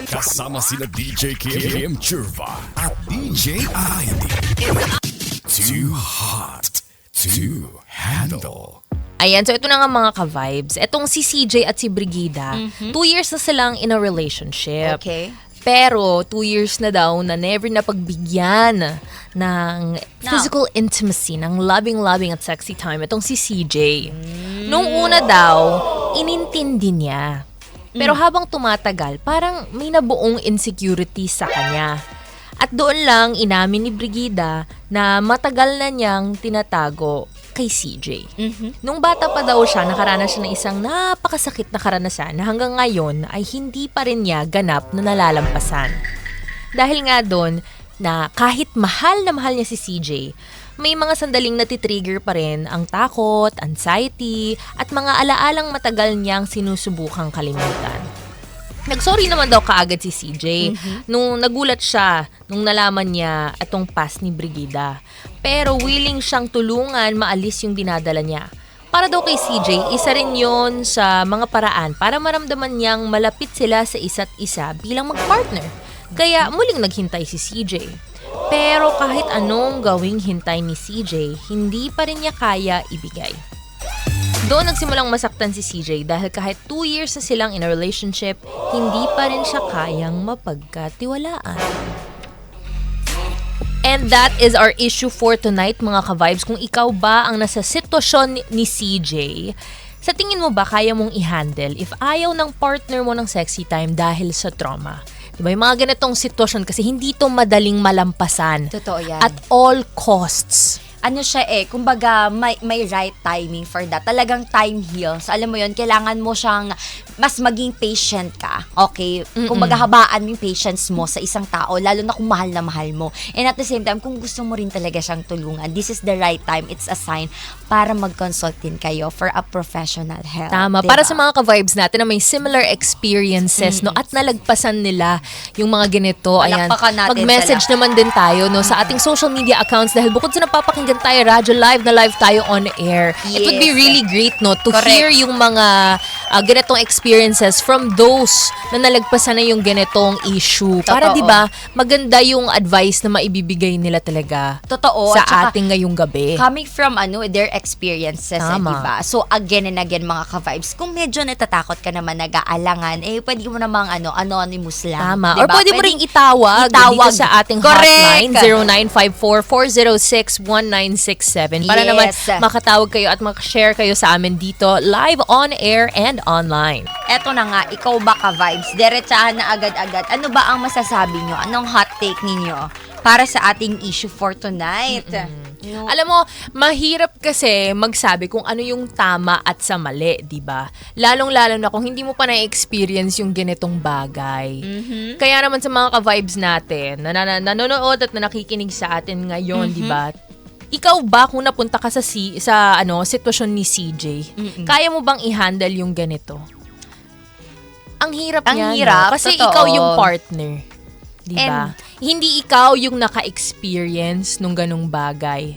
Kasama sina DJ Kim Churva at DJ ID. Too hot to handle. Ayan, so ito na nga mga ka-vibes. Etong si CJ at si Brigida, 2 years na silang in a relationship. Okay. Pero 2 years na daw na never na pagbigyan ng physical intimacy, ng loving at sexy time. Itong si CJ. Nung una daw, inintindi niya. Pero habang tumatagal, parang may nabuong insecurity sa kanya. At doon lang inamin ni Brigida na matagal na niyang tinatago kay CJ. Nung bata pa daw siya, nakaranas siya ng isang napakasakit na karanasan na hanggang ngayon ay hindi pa rin niya ganap na nalalampasan. Dahil nga doon na kahit mahal na mahal niya si CJ, may mga sandaling natitrigger pa rin ang takot, anxiety, at mga alaalang matagal niyang sinusubukang kalimutan. Nag-sorry naman daw kaagad si CJ nung nagulat siya nung nalaman niya itong past ni Brigida. Pero willing siyang tulungan maalis yung dinadala niya. Para daw kay CJ, isa rin yon sa mga paraan para maramdaman niyang malapit sila sa isa't isa bilang mag-partner. Kaya muling naghintay si CJ. Pero kahit anong gawing hintay ni CJ, hindi pa rin niya kaya ibigay. Doon nagsimulang masaktan si CJ dahil kahit 2 years na silang in a relationship, hindi pa rin siya kayang mapagkatiwalaan. And that is our issue for tonight, mga ka-vibes. Kung ikaw ba ang nasa sitwasyon ni CJ, sa tingin mo ba kaya mong i-handle if ayaw ng partner mo ng sexy time dahil sa trauma? Diba, yung mga ganitong sitwasyon kasi hindi to madaling malampasan. Totoo yan. At all costs. Ano siya kumbaga may right timing for that. Talagang time heals. Alam mo yon, kailangan mo siyang mas maging patient ka. Okay? Kumbaga habaan mo yung patience mo sa isang tao, lalo na kung mahal na mahal mo. And at the same time, kung gusto mo rin talaga siyang tulungan, this is the right time. It's a sign para mag-consult din kayo for a professional help. Tama. Diba? Para sa mga ka-vibes natin na may similar experiences, no, at nalagpasan nila yung mga ganito. Ayan. Palakpakan natin Mag-message sila. naman din tayo, no, sa ating social media accounts dahil bukod sa napapakinggan tayo, radyo live na live tayo on air. It would be Yes. really great, no, to Correct. hear yung mga ganitong experiences from those na nalagpasan na yung ganitong issue. Para, Totoo. di ba, maganda yung advice na maibibigay nila talaga Totoo. sa At saka, ating ngayong gabi. coming from their experiences, Tama. diba? So again and again mga ka-vibes, kung medyo natatakot ka naman, nag-aalangan, pwede mo namang anonymous lang. Tama. Diba? Or pwede mo ring itawag dito sa ating hotline, 0954-406-1967 para naman Yes. makatawag kayo at makashare kayo sa amin dito live on air and online. Eto na nga, ikaw ba ka-vibes? Diretsahan na agad-agad. Ano ba ang masasabi nyo? Anong hot take ninyo para sa ating issue for tonight? No. Alam mo, mahirap kasi magsabi kung ano yung tama at sa mali, di ba? Lalong-lalo na kung hindi mo pa na-experience yung ganitong bagay. Kaya naman sa mga ka-vibes natin, na nanonood at na nakikinig sa atin ngayon, di ba? Ikaw ba kung napunta ka sa sitwasyon ni CJ, kaya mo bang i-handle yung ganito? Ang hirap Ang niya, hirap, no? Kasi totoo. ikaw yung partner. Di ba? And- Hindi ikaw yung naka-experience nung ganung bagay.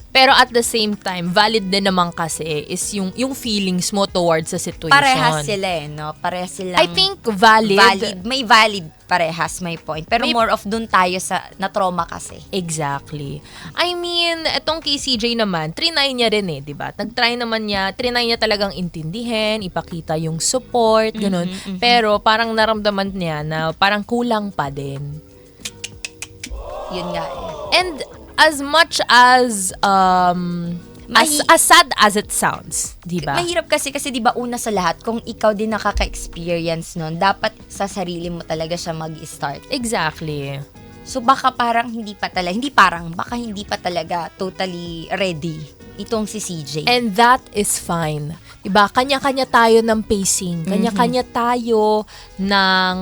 Pero at the same time, valid din naman kasi is yung feelings mo towards sa situation. Parehas sila no? Parehas silang I think valid. May valid parehas, may point. Pero May- more of dun tayo sa na-trauma kasi. Exactly. I mean, etong kay CJ naman, trinay niya rin di ba? Trinay niya talagang intindihin, ipakita yung support, ganun. Pero parang naramdaman niya na parang kulang pa din. Yun nga And as much as as sad as it sounds, di ba? Mahirap kasi 'di ba una sa lahat, kung ikaw din nakaka-experience nun, dapat sa sarili mo talaga siya mag-start. Exactly. So baka baka hindi pa talaga totally ready itong si CJ. And that is fine. Diba? Kanya-kanya tayo ng pacing. Kanya-kanya tayo ng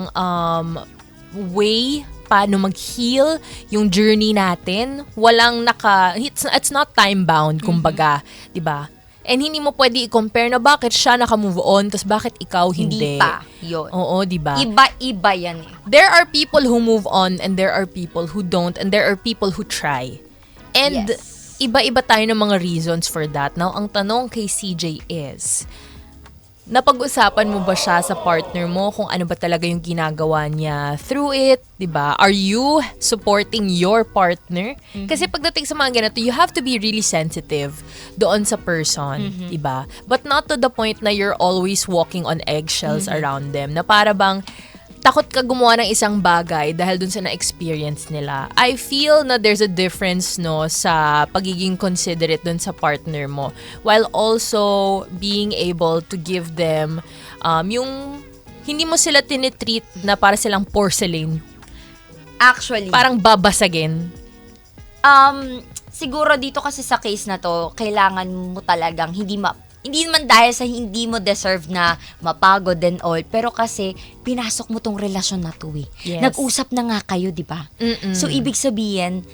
way paano mag-heal yung journey natin. Walang it's not time-bound, kumbaga. Diba? And hindi mo pwede i-compare na bakit siya naka-move on, tapos bakit ikaw hindi. Hindi pa. Yun. Oo, diba? Iba-iba yan There are people who move on and there are people who don't and there are people who try. And Yes. iba-iba tayo ng mga reasons for that. Now, ang tanong kay CJ is, napag-usapan mo ba siya sa partner mo kung ano ba talaga yung ginagawa niya through it, 'di ba? Are you supporting your partner? Kasi pagdating sa mga ganito, you have to be really sensitive doon sa person, 'di ba? But not to the point na you're always walking on eggshells around them. Na para bang takot ka gumawa ng isang bagay dahil dun sa na-experience nila. I feel na there's a difference, no, sa pagiging considerate dun sa partner mo while also being able to give them yung hindi mo sila tinitreat na para silang porcelain. Actually, Parang babasagin. siguro dito kasi sa case na to, kailangan mo talagang hindi naman dahil sa hindi mo deserve na mapagod and all, pero kasi pinasok mo tong relasyon na to eh. Yes. Nag-usap na nga kayo, di ba? So, ibig sabihin,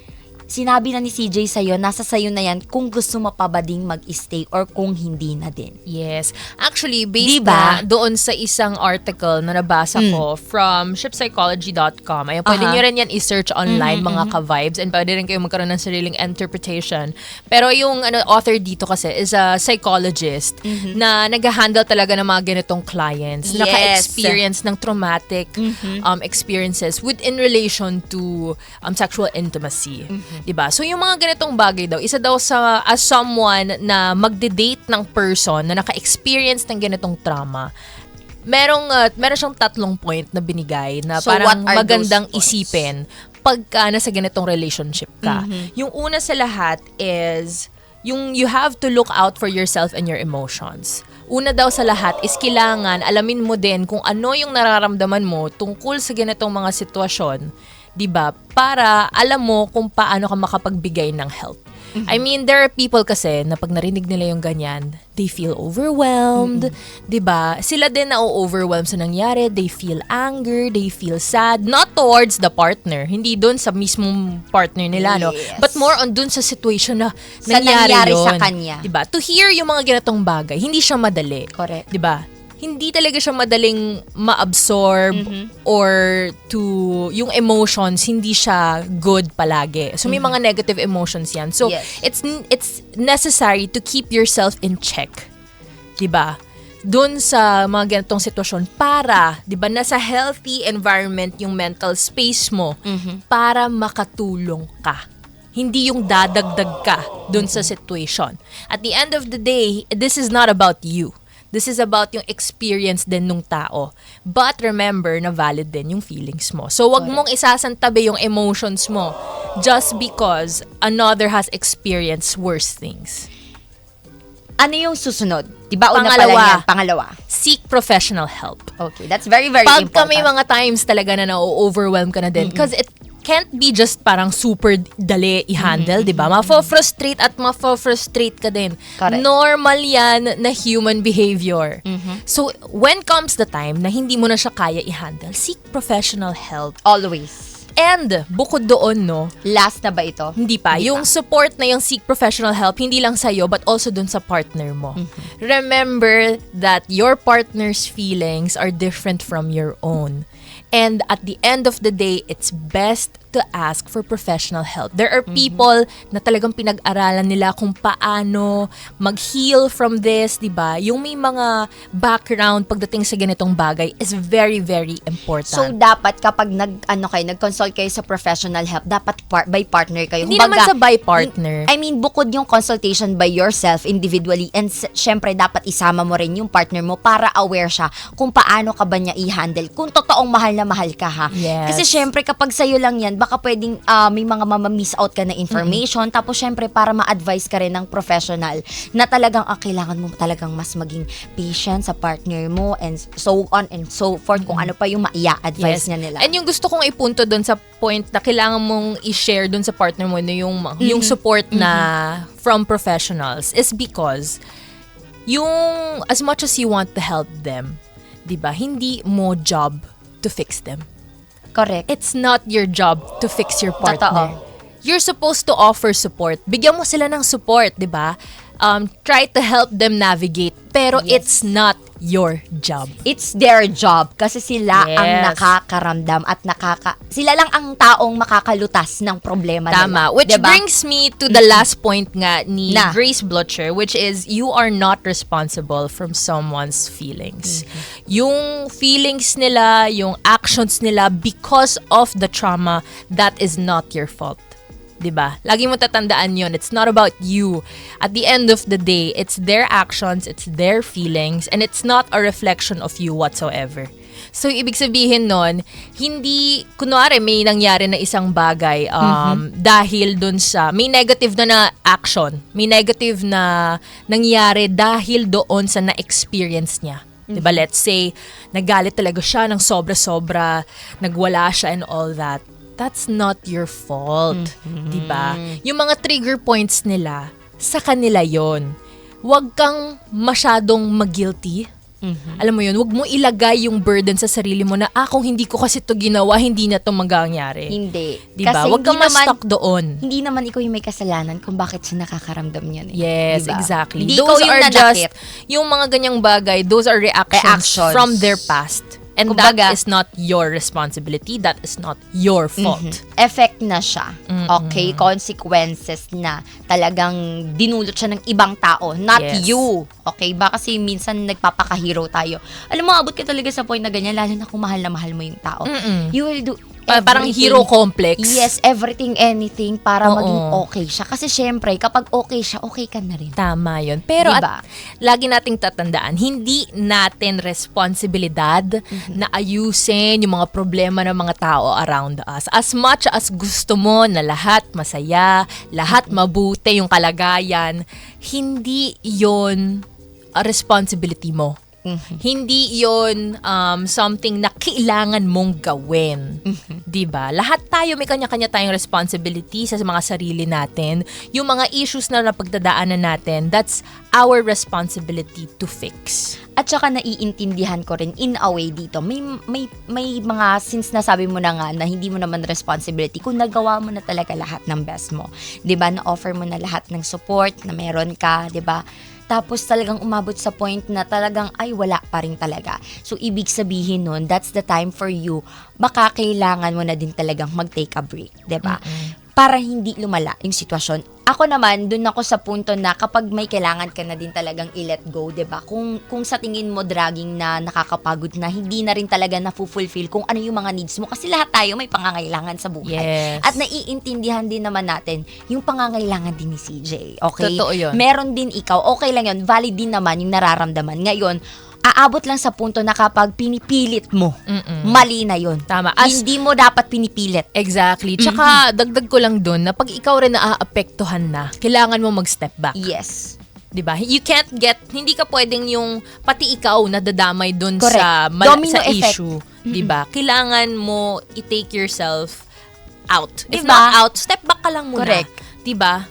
sinabi na ni CJ sa'yo, nasa sa'yo na yan kung gusto mo pa ba ding mag-stay or kung hindi na din. Yes. Actually, based Diba? na doon sa isang article na nabasa ko from shippsychology.com. Ayun, pwede nyo rin yan i-search online, mga ka-vibes, and pwede rin kayo magkaroon ng sariling interpretation. Pero yung author dito kasi is a psychologist na nag-handle talaga ng mga ganitong clients. Yes. Naka-experience ng traumatic experiences within relation to sexual intimacy. Diba? So yung mga ganitong bagay daw, isa daw sa as someone na magde-date ng person na naka-experience ng ganitong trauma, meron siyang 3 point na binigay na So, parang what are magandang those points? isipin pagka nasa ganitong relationship ka. Yung una sa lahat is yung you have to look out for yourself and your emotions. Una daw sa lahat is kailangan alamin mo din kung ano yung nararamdaman mo tungkol sa ganitong mga sitwasyon, 'di ba? Para alam mo kung paano ka makapagbigay ng help. I mean, there are people kasi na pag narinig nila yung ganyan, they feel overwhelmed, 'di ba? Sila din na-overwhelm sa nangyari, they feel anger, they feel sad, not towards the partner, hindi doon sa mismong partner nila, no? Yes. But more on doon sa situation na Sa nangyari yun, sa kanya. 'di ba? To hear yung mga ganitong bagay, hindi siya madali. Correct. 'Di ba? Hindi talaga siya madaling ma-absorb or to yung emotions, hindi siya good palagi. So may mga negative emotions 'yan. So Yes. it's necessary to keep yourself in check. 'Di ba? Doon sa mga ganitong sitwasyon para, 'di ba, nasa healthy environment yung mental space mo para makatulong ka. Hindi yung dadagdag ka doon sa situation. At the end of the day, this is not about you. This is about yung experience din nung tao. But remember na valid din yung feelings mo. So wag mong isasantabi yung emotions mo just because another has experienced worse things. Ano yung susunod? Diba una pala yan? Pangalawa. Seek professional help. Okay, that's very, very Pag important. may mga times talaga na na-overwhelm ka na din, because it can't be just parang super dali i-handle, di ba? Mafo-frustrate at mafo-frustrate ka din. Correct. Normal yan na human behavior. So, when comes the time na hindi mo na siya kaya i-handle, seek professional help. Always. And, bukod doon, no, Last na ba ito? hindi pa. Yung support na yung seek professional help, hindi lang sa'yo, but also dun sa partner mo. Remember that your partner's feelings are different from your own. And at the end of the day, it's best to ask for professional help. There are people na talagang pinag-aralan nila kung paano mag-heal from this, di ba? Yung may mga background pagdating sa ganitong bagay is very, very important. So, dapat kapag nag-consult kayo sa professional help, dapat by partner kayo. Hindi naman sa by partner. I mean, bukod yung consultation by yourself individually, and syempre, dapat isama mo rin yung partner mo para aware siya kung paano ka ba niya i-handle. Kung totoong mahal na mahal ka, ha? Yes. Kasi syempre, kapag sa'yo lang yan, baka pwedeng may mga mama-miss out ka na information. Tapos syempre, para ma-advise ka rin ng professional na talagang kailangan mo talagang mas maging patient sa partner mo and so on and so forth kung ano pa yung maia-advise niya nila. And yung gusto kong ipunto doon sa point na kailangan mong i-share doon sa partner mo na yung support na from professionals is because yung as much as you want to help them, 'di ba? Hindi mo job to fix them. Correct. It's not your job to fix your partner. Totoo. You're supposed to offer support. Bigyan mo sila ng support, 'di ba? Try to help them navigate, pero Yes. it's not your job. It's their job kasi sila ang Yes. nakakaramdam at sila lang ang taong makakalutas ng problema Tama. nila. Which Diba? brings me to the last point nga ni Na. Grace Blutcher, which is you are not responsible from someone's feelings. Yung feelings nila, yung actions nila because of the trauma, that is not your fault. 'Di ba? Lagi mo tatandaan 'yon. It's not about you. At the end of the day, it's their actions, it's their feelings, and it's not a reflection of you whatsoever. So, ibig sabihin nun, hindi, kunwari may nangyari na isang bagay dahil dun sa, may negative na action, may negative na nangyari dahil doon sa na-experience niya. Diba? Let's say, nagalit talaga siya ng sobra-sobra, nagwala siya and all that. That's not your fault. Diba? Yung mga trigger points nila, sa kanila yon. Huwag kang masyadong mag-guilty. Alam mo yun, huwag mo ilagay yung burden sa sarili mo na, kung hindi ko kasi to ginawa, hindi na to mangyayari. Hindi. Diba? Kasi Huwag kang hindi naman- ma-stuck doon. Hindi naman ikaw yung may kasalanan kung bakit siya nakakaramdam yun. Yes, Diba? exactly. Hindi Those ikaw yung are nanakit. just, yung mga ganyang bagay, those are reactions Reactions. from their past. And Kumbaga, that is not your responsibility. That is not your fault. Effect na siya. Okay? Consequences na talagang dinulot siya ng ibang tao. Not Yes. you. Okay? Ba kasi minsan nagpapakahero tayo. Alam mo, abot ka talaga sa point na ganyan, lalo na kung mahal na mahal mo yung tao. You will do Parang everything. hero complex. Yes, everything, anything para Oo. maging okay siya. Kasi syempre, kapag okay siya, okay ka na rin. Tama yun. Pero Diba? at lagi nating tatandaan, hindi natin responsibilidad na ayusin yung mga problema ng mga tao around us. As much as gusto mo na lahat masaya, lahat mabuti yung kalagayan, hindi yon a responsibility mo. Hindi yon something na kailangan mong gawin. 'Di ba? Lahat tayo may kanya-kanya tayong responsibility sa mga sarili natin. Yung mga issues na napagdadaanan natin, that's our responsibility to fix. At saka naiintindihan ko rin in a way dito. May mga, since nasabi mo na nga na hindi mo naman responsibility, kung nagawa mo na talaga lahat ng best mo. 'Di ba? Na-offer mo na lahat ng support na meron ka, 'di ba? Tapos talagang umabot sa point na talagang ay wala pa rin talaga. So ibig sabihin nun, that's the time for you. Baka kailangan mo na din talagang mag-take a break, 'di ba? Para hindi lumala yung sitwasyon. Ako naman, dun ako sa punto na kapag may kailangan ka na din talagang i-let go, 'di ba? Kung sa tingin mo dragging na nakakapagod na, hindi na rin talaga na-fulfill kung ano yung mga needs mo. Kasi lahat tayo may pangangailangan sa buhay. Yes. At naiintindihan din naman natin yung pangangailangan din ni CJ. Okay? Totoo yun. Meron din ikaw. Okay lang yun. Valid din naman yung nararamdaman. Ngayon, aabot lang sa punto na kapag pinipilit mo, mali na yun. Tama. Hindi mo dapat pinipilit. Exactly. Tsaka dagdag ko lang dun na pag ikaw rin naaapektuhan na, kailangan mo mag-step back. Yes. 'Di ba? You can't hindi ka pwedeng yung pati ikaw nadadamay dun Correct. sa Domino sa effect. issue, 'di ba? Kailangan mo i-take yourself out. If Diba? not out, step back ka lang muna. Correct. 'Di ba?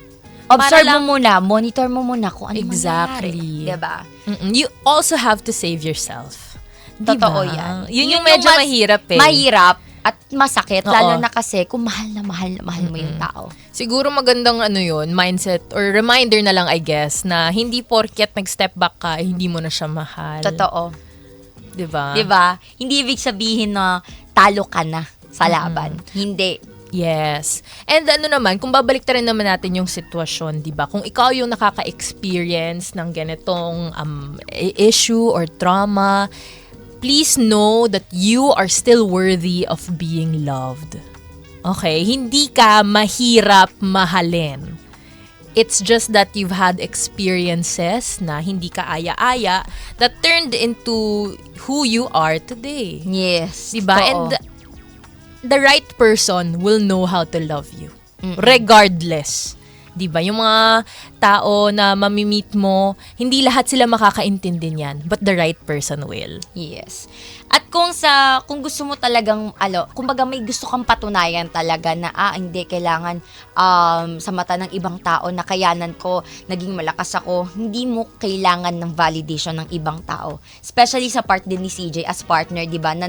Observe Para mo muna, monitor mo muna kung ano Exactly. mangyayari. Diba? You also have to save yourself. 'Di ba? Totoo yan. Yun yung medyo mas mahirap eh. Mahirap at masakit, Oo. lalo na kasi kung mahal na mahal mo yung tao. Siguro magandang mindset or reminder na lang I guess na hindi porket nag-step back ka, hindi mo na siya mahal. Totoo. 'Di ba? Diba? Hindi ibig sabihin na talo ka na sa laban. Hindi. Yes. And naman, kung babalik rin naman natin yung sitwasyon, di ba? Kung ikaw yung nakaka-experience ng ganitong issue or trauma, please know that you are still worthy of being loved. Okay? Hindi ka mahirap mahalin. It's just that you've had experiences na hindi ka aya-aya that turned into who you are today. Yes. Diba? totoo. And the right person will know how to love you. Regardless. Diba? Yung mga tao na mamimit mo, hindi lahat sila makakaintindi niyan. But the right person will. Yes. At kung gusto mo talagang, kumbaga may gusto kang patunayan talaga na, hindi, kailangan sa mata ng ibang tao na kayanan ko, naging malakas ako, hindi mo kailangan ng validation ng ibang tao. Especially sa part din ni CJ as partner, di ba, na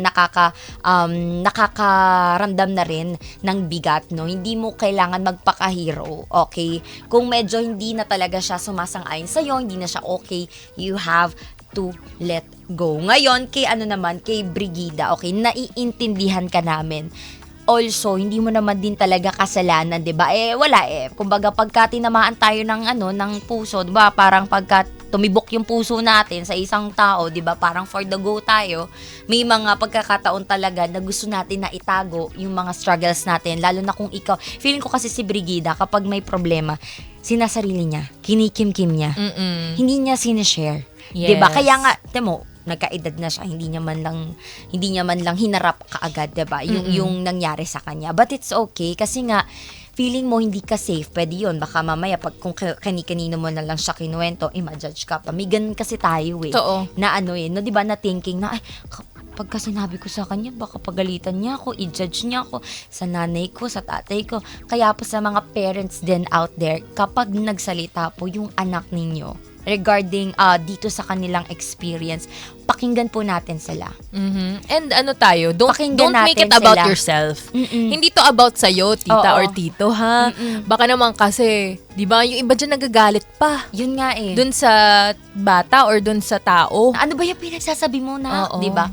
nakakaramdam na rin ng bigat, no? Hindi mo kailangan magpaka-hero, okay? Kung medyo hindi na talaga siya sumasang-ayon sa'yo, hindi na siya okay, you have to let go. Ngayon, kay Brigida, okay, naiintindihan ka namin. Also, hindi mo naman din talaga kasalanan, 'di ba? Wala Kumbaga pagka tinamaan tayo ng puso, 'di ba? Parang pagka tumibok yung puso natin sa isang tao, 'di ba? Parang for the go tayo. May mga pagkakataon talaga na gusto natin na itago yung mga struggles natin, lalo na kung ikaw. Feeling ko kasi si Brigida kapag may problema, sinasarili niya, kinikimkim niya. Hindi niya sinishare. Yes. 'Di ba? Kaya nga, temo, nagkaedad na siya, hindi niya man lang hinarap kaagad, 'di ba? Yung nangyari sa kanya. But it's okay kasi nga feeling mo hindi ka safe, pwede yun. Baka mamaya pag kung kani-kanino mo na lang siya kinuwento, ma-judge ka pa. May ganun kasi tayo Totoo. na no, 'di ba, na thinking na pagka sinabi ko sa kanya, baka pagalitan niya ako, i-judge niya ako sa nanay ko, sa tatay ko. Kaya po sa mga parents din out there, kapag nagsalita po yung anak ninyo regarding dito sa kanilang experience, pakinggan po natin sila. And tayo, don't make it natin about sila. yourself. Hindi to about sa'yo, tita Oo. or tito, ha? Baka naman kasi, di ba, yung iba dyan nagagalit pa. Yun nga Dun sa bata or dun sa tao. Ano ba yung pinagsasabi mo na, Oo. di ba?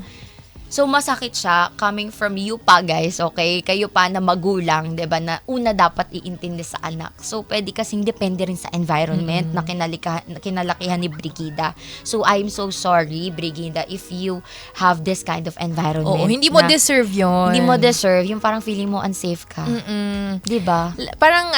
So, masakit siya coming from you pa, guys, okay? Kayo pa na magulang, di ba, na una dapat iintindi sa anak. So, pwede kasing depende rin sa environment na kinalakihan ni Brigida. So, I'm so sorry, Brigida, if you have this kind of environment. Oo, hindi mo na deserve yun. Hindi mo deserve, yung parang feeling mo unsafe ka. Di ba? Parang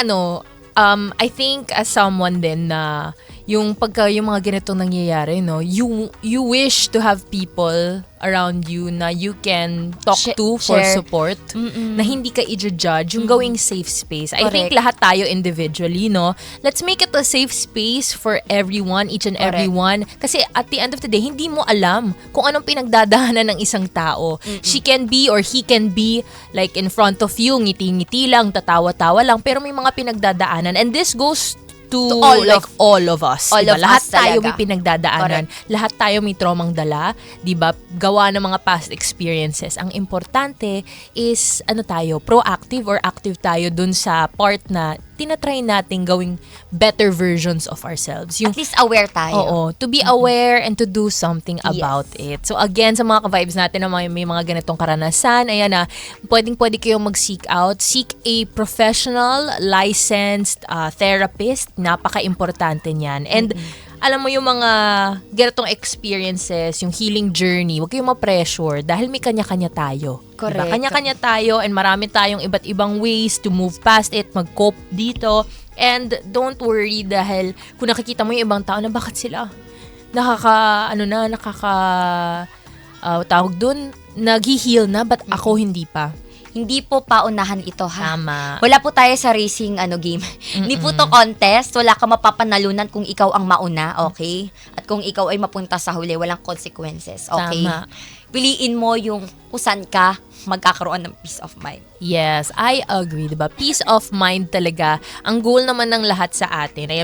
I think as someone din na yung mga ganitong nangyayari, no, you wish to have people around you na you can talk to for share. support, na hindi ka i-judge, yung going safe space. I think Correct. lahat tayo individually, no, let's make it a safe space for everyone, each and Correct. everyone. Kasi at the end of the day, hindi mo alam kung anong pinagdadaanan ng isang tao. She can be or he can be like in front of you, ngiti-ngiti lang, tatawa-tawa lang, pero may mga pinagdadaanan. And this goes to all of us. All Diba? of Lahat us tayo talaga. may pinagdadaanan. Lahat tayo may traumang dala. Diba? Gawa ng mga past experiences. Ang importante is, proactive or active tayo dun sa part na tinatry natin gawing better versions of ourselves. Yung At least aware tayo. Oo, to be aware and to do something about it. So again, sa mga ka-vibes natin na may mga ganitong karanasan, ayan na, pwedeng-pwede kayong mag-seek out. Seek a professional, licensed therapist. Napaka-importante niyan. And alam mo yung mga ganitong experiences, yung healing journey, huwag kayong ma-pressure dahil may kanya-kanya tayo. Correct. Diba? Kanya-kanya tayo and marami tayong iba't ibang ways to move past it, mag-cope dito. And don't worry dahil kung nakikita mo yung ibang tao na bakit sila tawag dun, nag-heal na, but ako hindi pa. Hindi po paunahan ito, ha? Tama. Wala po tayo sa racing game. Hindi po to contest. Wala ka mapapanalunan kung ikaw ang mauna, okay? At kung ikaw ay mapunta sa huli, walang consequences, okay? Tama. Piliin mo yung kung saan ka magkakaroon ng peace of mind. Yes, I agree, diba? Peace of mind talaga. Ang goal naman ng lahat sa atin ay